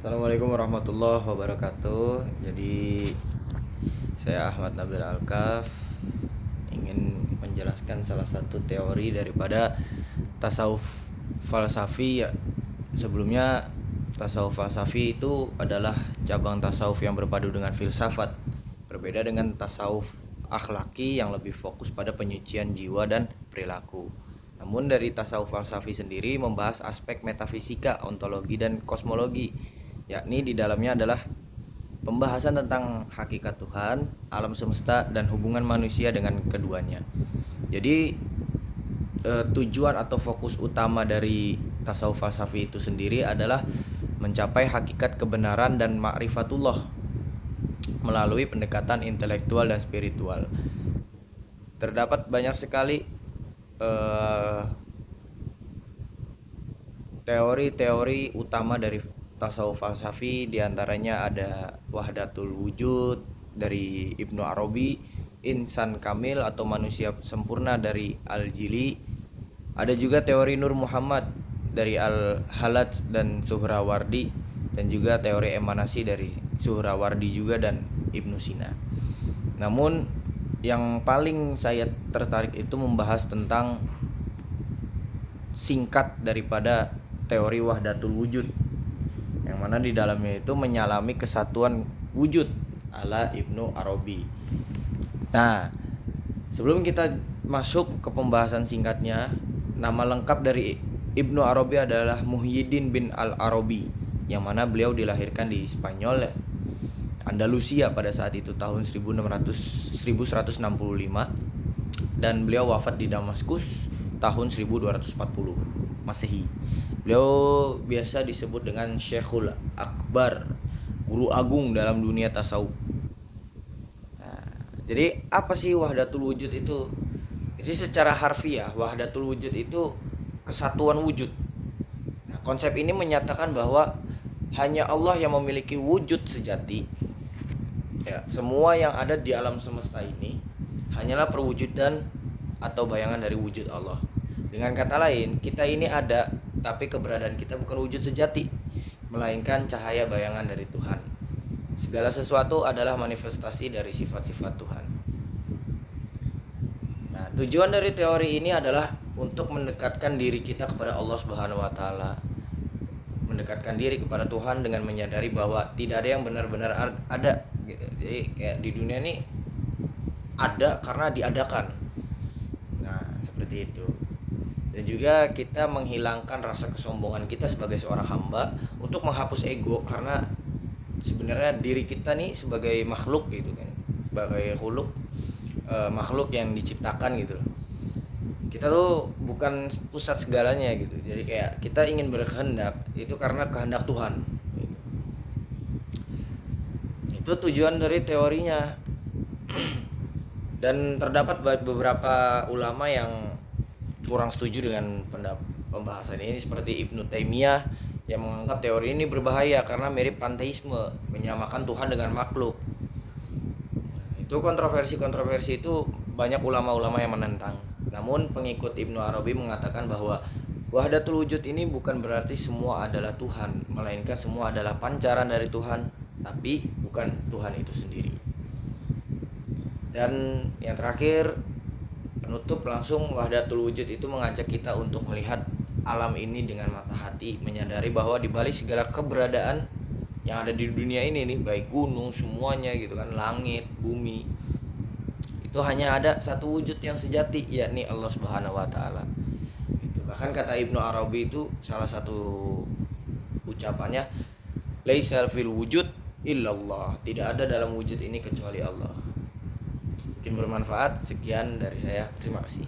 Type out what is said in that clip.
Assalamualaikum warahmatullahi wabarakatuh. Jadi saya Ahmad Nabil Alkaf ingin menjelaskan salah satu teori daripada tasawuf falsafi ya. Sebelumnya tasawuf falsafi itu adalah cabang tasawuf yang berpadu dengan filsafat. Berbeda dengan tasawuf akhlaki yang lebih fokus pada penyucian jiwa dan perilaku. Namun dari tasawuf falsafi sendiri membahas aspek metafisika, ontologi dan kosmologi, yakni di dalamnya adalah pembahasan tentang hakikat Tuhan, alam semesta dan hubungan manusia dengan keduanya. Jadi tujuan atau fokus utama dari tasawuf falsafi itu sendiri adalah mencapai hakikat kebenaran dan ma'rifatullah melalui pendekatan intelektual dan spiritual. Terdapat banyak sekali teori-teori utama dari tasawuf falsafi, diantaranya ada wahdatul wujud dari Ibnu Arabi, insan kamil atau manusia sempurna dari Al-Jili. Ada juga teori Nur Muhammad dari Al-Halaj dan Suhrawardi, dan juga teori emanasi dari Suhrawardi juga dan Ibnu Sina. Namun yang paling saya tertarik itu membahas tentang singkat daripada teori wahdatul wujud, yang mana di dalamnya itu menyalami kesatuan wujud ala Ibnu Arabi. Nah, sebelum kita masuk ke pembahasan singkatnya, nama lengkap dari Ibnu Arabi adalah Muhyiddin bin Al-Arabi, yang mana beliau dilahirkan di Spanyol, Andalusia pada saat itu tahun 1165, dan beliau wafat di Damaskus tahun 1240 Masehi. Beliau biasa disebut dengan Syekhul Akbar, guru agung dalam dunia tasawuf. Nah, jadi apa sih wahdatul wujud itu? Jadi secara harfiah wahdatul wujud itu kesatuan wujud. Nah, konsep ini menyatakan bahwa hanya Allah yang memiliki wujud sejati. Ya, semua yang ada di alam semesta ini hanyalah perwujudan atau bayangan dari wujud Allah. Dengan kata lain, kita ini ada, tapi keberadaan kita bukan wujud sejati, melainkan cahaya bayangan dari Tuhan. Segala sesuatu adalah manifestasi dari sifat-sifat Tuhan. Nah, tujuan dari teori ini adalah untuk mendekatkan diri kita kepada Allah Subhanahu wa taala. Mendekatkan diri kepada Tuhan dengan menyadari bahwa tidak ada yang benar-benar ada gitu. Jadi kayak di dunia ini ada karena diadakan. Nah, seperti itu. Dan juga kita menghilangkan rasa kesombongan kita sebagai seorang hamba untuk menghapus ego, karena sebenarnya diri kita nih sebagai makhluk gitu kan, sebagai makhluk yang diciptakan gitu. Kita tuh bukan pusat segalanya gitu. Jadi kayak kita ingin berkehendak itu karena kehendak Tuhan gitu. Itu tujuan dari teorinya. Dan terdapat beberapa ulama yang kurang setuju dengan pembahasan ini, seperti Ibnu Taimiyah yang menganggap teori ini berbahaya karena mirip panteisme, menyamakan Tuhan dengan makhluk. Itu kontroversi itu banyak ulama-ulama yang menentang. Namun pengikut Ibnu Arabi mengatakan bahwa wahdatul wujud ini bukan berarti semua adalah Tuhan, melainkan semua adalah pancaran dari Tuhan, tapi bukan Tuhan itu sendiri. Dan yang terakhir, penutup langsung, wahdatul wujud itu mengajak kita untuk melihat alam ini dengan mata hati, menyadari bahwa di balik segala keberadaan yang ada di dunia ini nih, baik gunung semuanya gitu kan, langit, bumi, itu hanya ada satu wujud yang sejati, yakni Allah Subhanahu wa taala. Itu bahkan kata Ibnu Arabi itu salah satu ucapannya, laisal fil wujud illallah, tidak ada dalam wujud ini kecuali Allah. Mungkin bermanfaat. Sekian dari saya, terima kasih.